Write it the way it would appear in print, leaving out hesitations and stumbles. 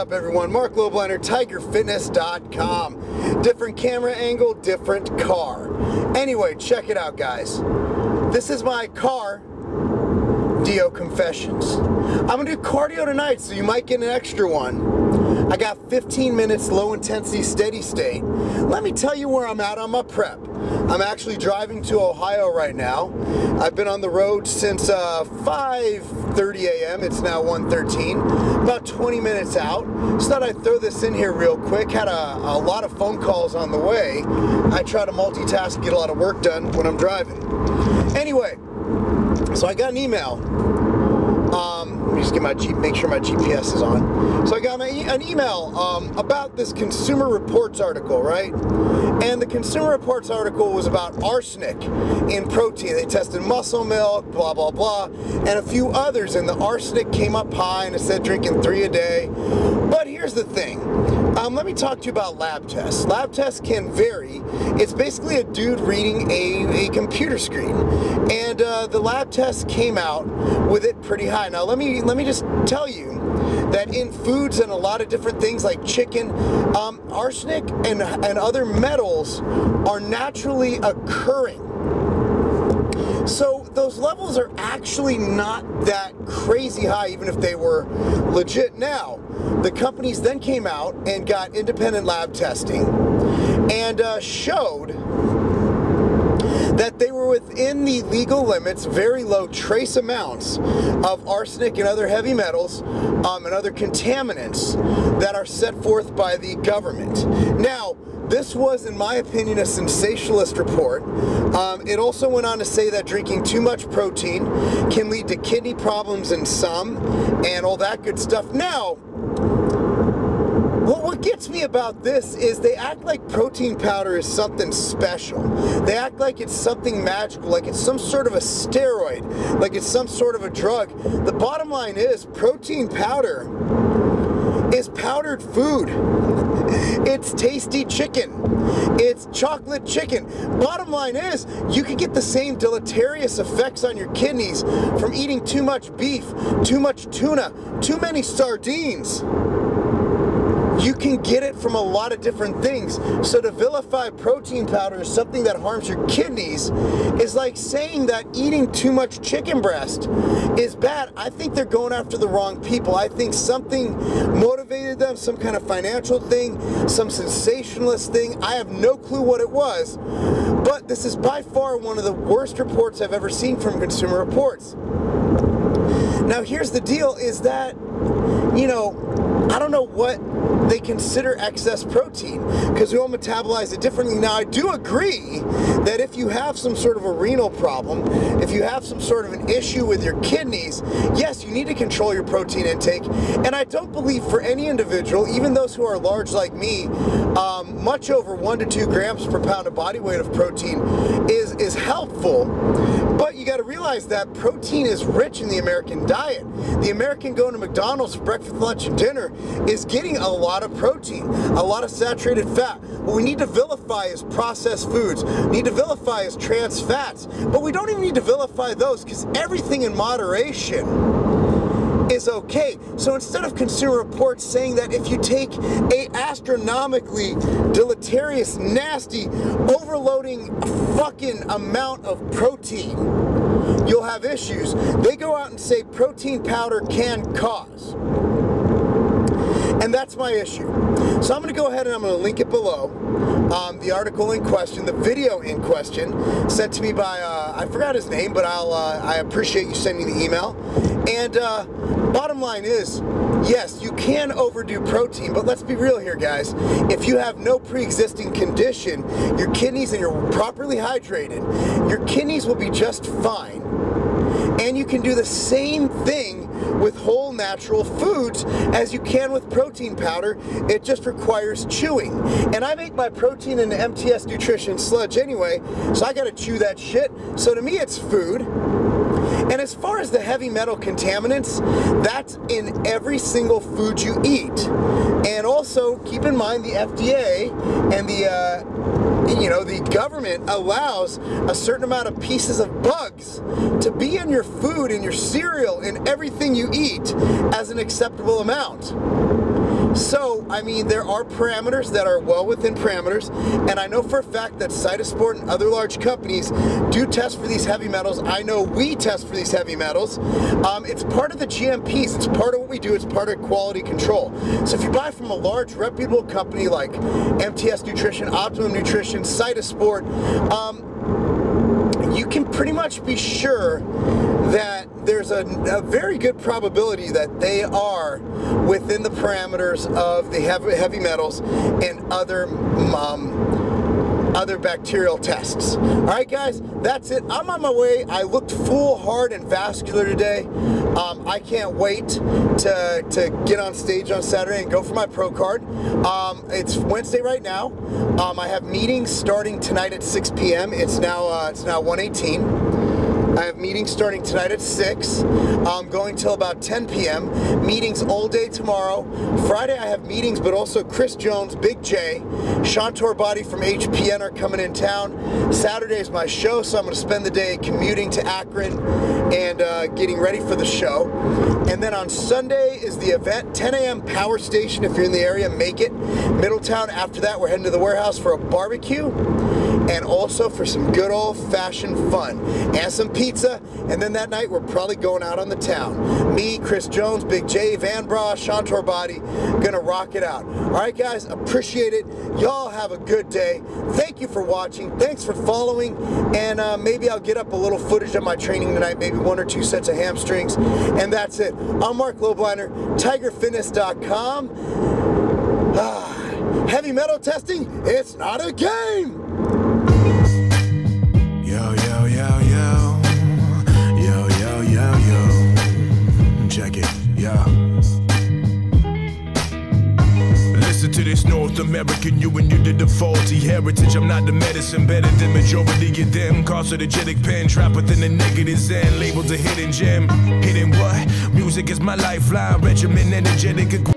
up, everyone? Marc Lobliner, TigerFitness.com. Different camera angle, different car. Anyway, check it out, guys. This is my car Dio confessions. I'm gonna do cardio tonight, so you might get an extra one. I got 15 minutes low intensity steady state. Let me tell you where I'm at on my prep. I'm actually driving to Ohio right now. I've been on the road since 5:30 a.m. It's now 1:13. About 20 minutes out. Just thought I'd throw this in here real quick. Had a lot of phone calls on the way. I try to multitask and get a lot of work done when I'm driving. Anyway, so I got an email. Let me just get make sure my GPS is on. So I got an email about this Consumer Reports article, right? And the Consumer Reports article was about arsenic in protein. They tested muscle milk, blah, blah, blah, and a few others, and the arsenic came up high, and it said drinking 3 a day. But here's the thing. Let me talk to you about lab tests. Lab tests can vary. It's basically a dude reading a computer screen. And the lab test came out with it pretty high. Now let me just tell you that in foods and a lot of different things like chicken, arsenic and other metals are naturally occurring. So those levels are actually not that crazy high, even if they were legit. Now, the companies then came out and got independent lab testing and showed that they were within the legal limits, very low trace amounts of arsenic and other heavy metals and other contaminants that are set forth by the government. Now, this was, in my opinion, a sensationalist report. It also went on to say that drinking too much protein can lead to kidney problems in some and all that good stuff. Now, what gets me about this is they act like protein powder is something special. They act like it's something magical, like it's some sort of a steroid, like it's some sort of a drug. The bottom line is protein powder is powdered food. It's tasty chicken. It's chocolate chicken. Bottom line is, you could get the same deleterious effects on your kidneys from eating too much beef, too much tuna, too many sardines. You can get it from a lot of different things. So to vilify protein powder as something that harms your kidneys is like saying that eating too much chicken breast is bad. I think they're going after the wrong people. I think something motivated them, some kind of financial thing, some sensationalist thing. I have no clue what it was, but this is by far one of the worst reports I've ever seen from Consumer Reports. Now here's the deal is that, you know, I don't know what they consider excess protein because we all metabolize it differently. Now, I do agree that if you have some sort of a renal problem, if you have some sort of an issue with your kidneys, yes, you need to control your protein intake. And I don't believe for any individual, even those who are large like me, much over 1 to 2 grams per pound of body weight of protein is helpful. But you got to realize that protein is rich in the American diet. The American going to McDonald's for breakfast, lunch, and dinner is getting a lot of protein, a lot of saturated fat. What we need to vilify is processed foods. We need to vilify is trans fats. But we don't even need to vilify those because everything in moderation is okay. So instead of Consumer Reports saying that if you take a astronomically deleterious, nasty, overloading fucking amount of protein, you'll have issues, they go out and say protein powder can cause. And that's my issue. So I'm going to go ahead and I'm going to link it below. The article in question, the video in question, sent to me by, I forgot his name, but I appreciate you sending the email. And bottom line is, yes, you can overdo protein, but let's be real here, guys. If you have no pre-existing condition, your kidneys, and you're properly hydrated, your kidneys will be just fine. And you can do the same thing with whole natural foods as you can with protein powder. It just requires chewing. And I make my protein in the MTS Nutrition Sludge anyway, so I gotta chew that shit. So to me, it's food. And as far as the heavy metal contaminants, that's in every single food you eat. And also, keep in mind the FDA and the government allows a certain amount of pieces of bugs to be in your food, in your cereal, in everything you eat as an acceptable amount. So, I mean, there are parameters that are well within parameters, and I know for a fact that Cytosport and other large companies do test for these heavy metals. I know we test for these heavy metals. It's part of the GMPs. It's part of what we do. It's part of quality control. So if you buy from a large, reputable company like MTS Nutrition, Optimum Nutrition, Cytosport, you can pretty much be sure that there's a very good probability that they are within the parameters of the heavy metals and other bacterial tests. All right, guys, that's it. I'm on my way. I looked full, hard, and vascular today. I can't wait to get on stage on Saturday and go for my pro card. It's Wednesday right now. I have meetings starting tonight at 6 p.m. It's now 1:18. I have meetings starting tonight at 6, going till about 10 p.m. Meetings all day tomorrow. Friday I have meetings, but also Chris Jones, Big J, Shantor Body from HPN are coming in town. Saturday is my show, so I'm going to spend the day commuting to Akron and getting ready for the show. And then on Sunday is the event, 10 a.m. Power Station. If you're in the area, make it. Middletown. After that, we're heading to the warehouse for a barbecue and also for some good old-fashioned fun and some pizza. And then that night, we're probably going out on the town. Me, Chris Jones, Big J, Van Bra, Shantor Body, gonna rock it out. All right, guys, appreciate it. Y'all have a good day. Thank you for watching. Thanks for following. And maybe I'll get up a little footage of my training tonight, maybe 1 or 2 sets of hamstrings. And that's it. I'm Marc Lobliner, TigerFitness.com. Heavy metal testing, it's not a game. Yo, yo, yo, yo. Yo, yo, yo, yo. Check it, yo. Listen to this North American, you and you did the faulty heritage. I'm not the medicine, better than majority of them. Carcinogenic pen, trapped within the negative zen. Labeled a hidden gem. Hidden what? Music is my lifeline, regimen energetic.